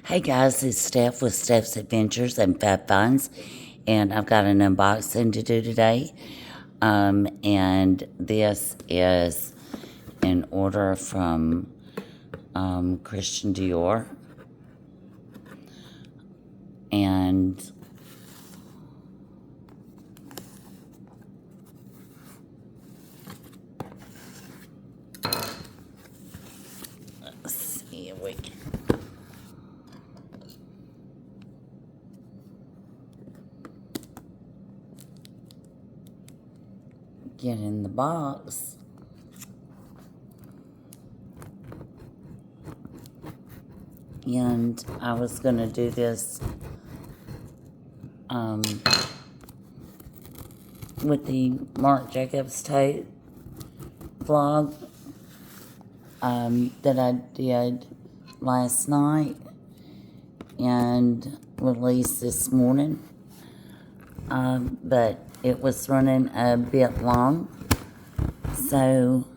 Hey guys, it's Steph with Steph's Adventures and Fab Finds, and I've got an unboxing to do today. And this is an order from Christian Dior, and let's see if we can. Get in the box. And I was going to do this with the Marc Jacobs tote vlog that I did last night and released this morning. But it was running a bit long, so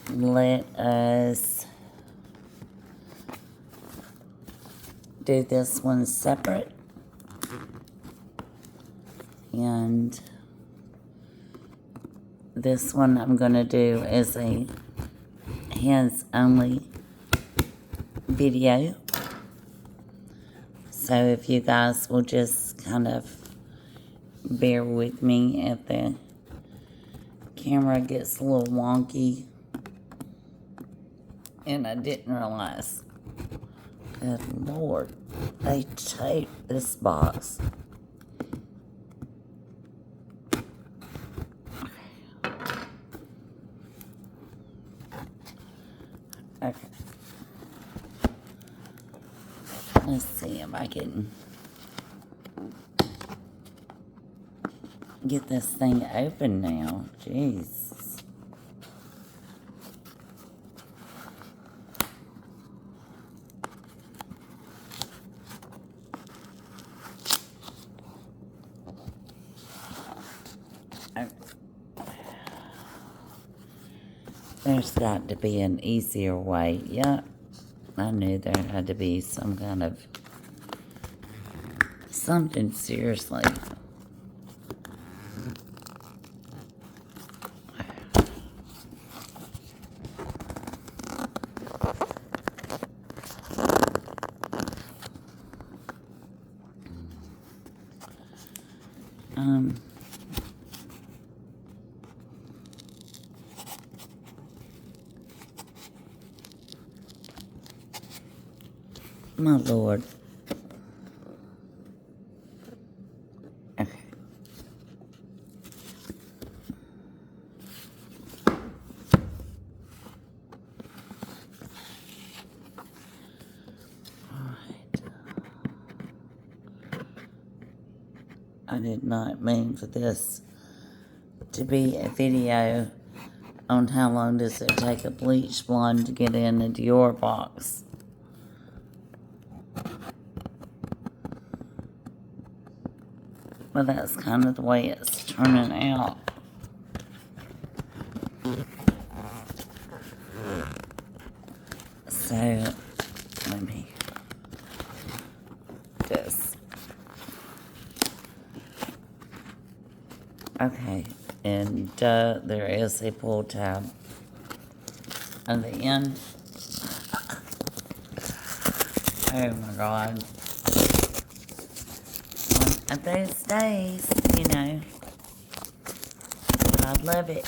let us do this one separate. And this one I'm going to do is a hands-only video. So if you guys will just kind of bear with me if the camera gets a little wonky and I didn't realize. Good Lord, they taped this box. Okay. Let's see if I can get this thing open now. Jeez. There's got to be an easier way. Yeah, I knew there had to be some kind of something, seriously. My Lord. Okay. Alright. I did not mean for this to be a video on how long does it take a bleach blonde to get in a Dior box. But that's kind of the way it's turning out. So, let me just... Okay, and there is a pull tab on the end. Oh my God. One of those days, you know. I love it.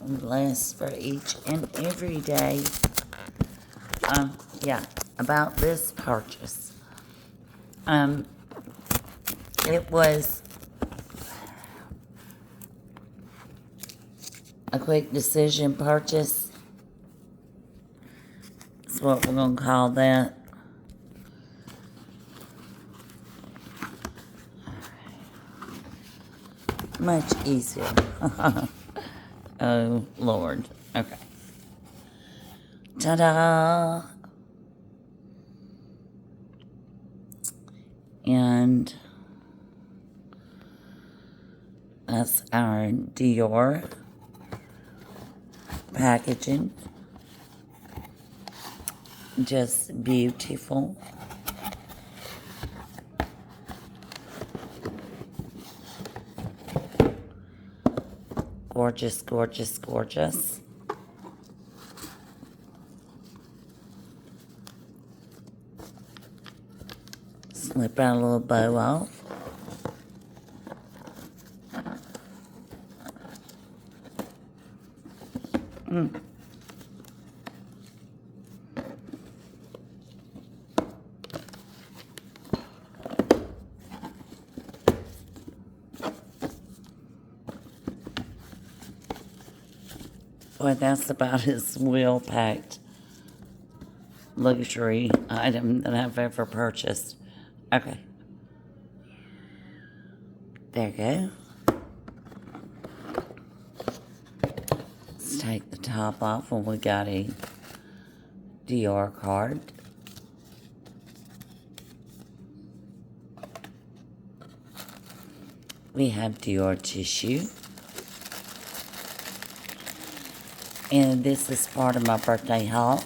I'm blessed for each and every day. Yeah, about this purchase. It was a quick decision purchase. That's what we're going to call that. Much easier. Oh, Lord. Okay. Ta-da! And that's our Dior packaging. Just beautiful. Gorgeous, gorgeous, gorgeous. Slip out a little bow off. Boy, that's about as well-packed luxury item that I've ever purchased. Okay. There you go. Let's take the top off, and we got a Dior card. We have Dior tissue. And this is part of my birthday haul.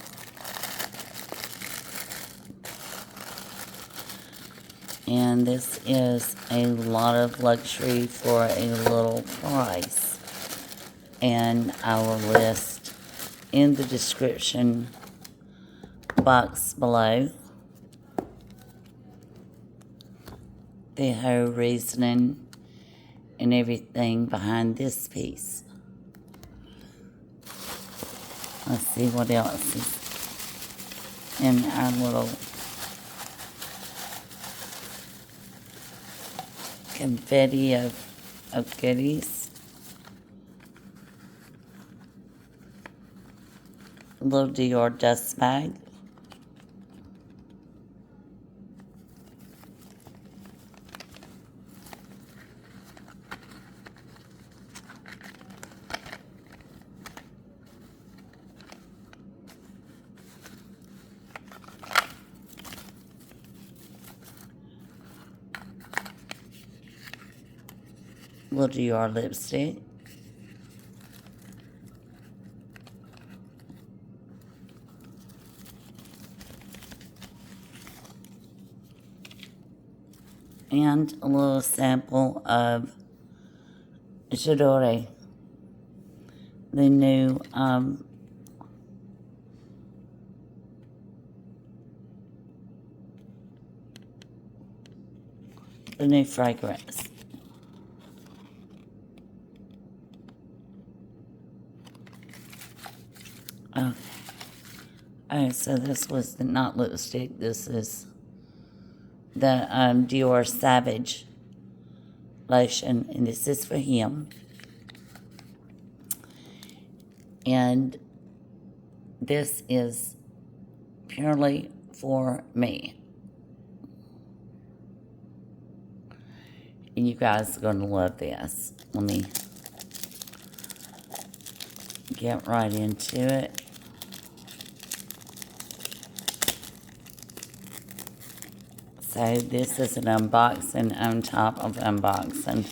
And this is a lot of luxury for a little price. And I will list in the description box below the whole reasoning and everything behind this piece. Let's see what else is in our little confetti of goodies. A little Dior dust bag. Little Dior lipstick. And a little sample of J'adore, the new fragrance. Okay. Alright, so this was the not lipstick. This is the Dior Savage lotion, and this is for him. And this is purely for me. And you guys are going to love this. Let me get right into it. So this is an unboxing on top of unboxing.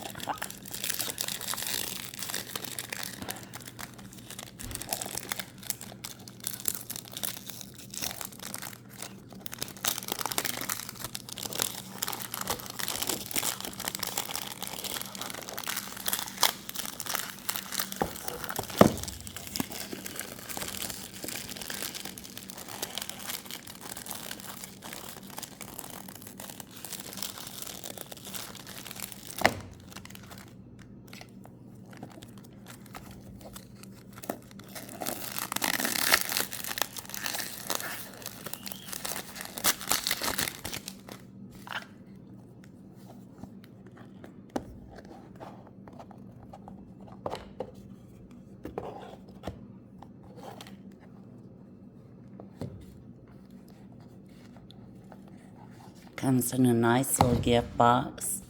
Comes in a nice little gift box,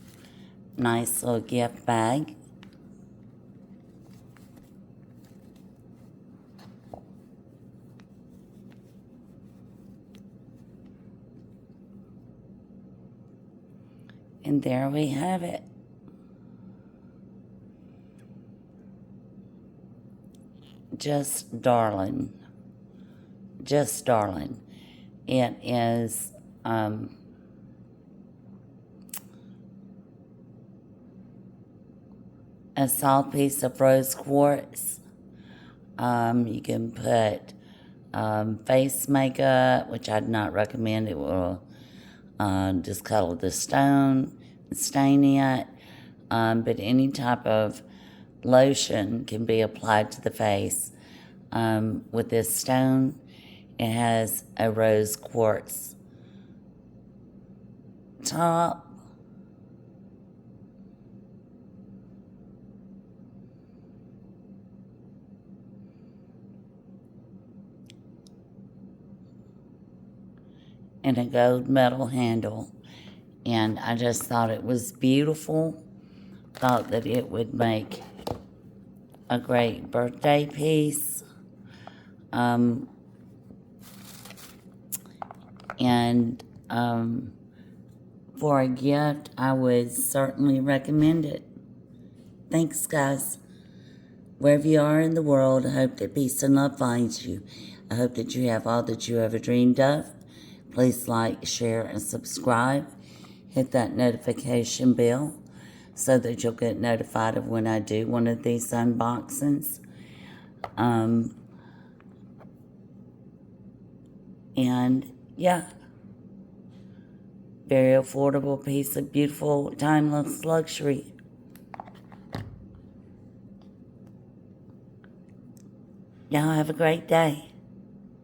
nice little gift bag. And there we have it. Just darling. Just darling. It is a soft piece of rose quartz. You can put face makeup, which I'd not recommend. It will discolor the stone, stain it. But any type of lotion can be applied to the face. With this stone, it has a rose quartz top. And a gold metal handle. And I just thought it was beautiful. Thought that it would make a great birthday piece. For a gift, I would certainly recommend it. Thanks, guys. Wherever you are in the world, I hope that peace and love finds you. I hope that you have all that you ever dreamed of. Please like, share, and subscribe. Hit that notification bell so that you'll get notified of when I do one of these unboxings. And yeah, very affordable piece of beautiful, timeless luxury. Y'all have a great day.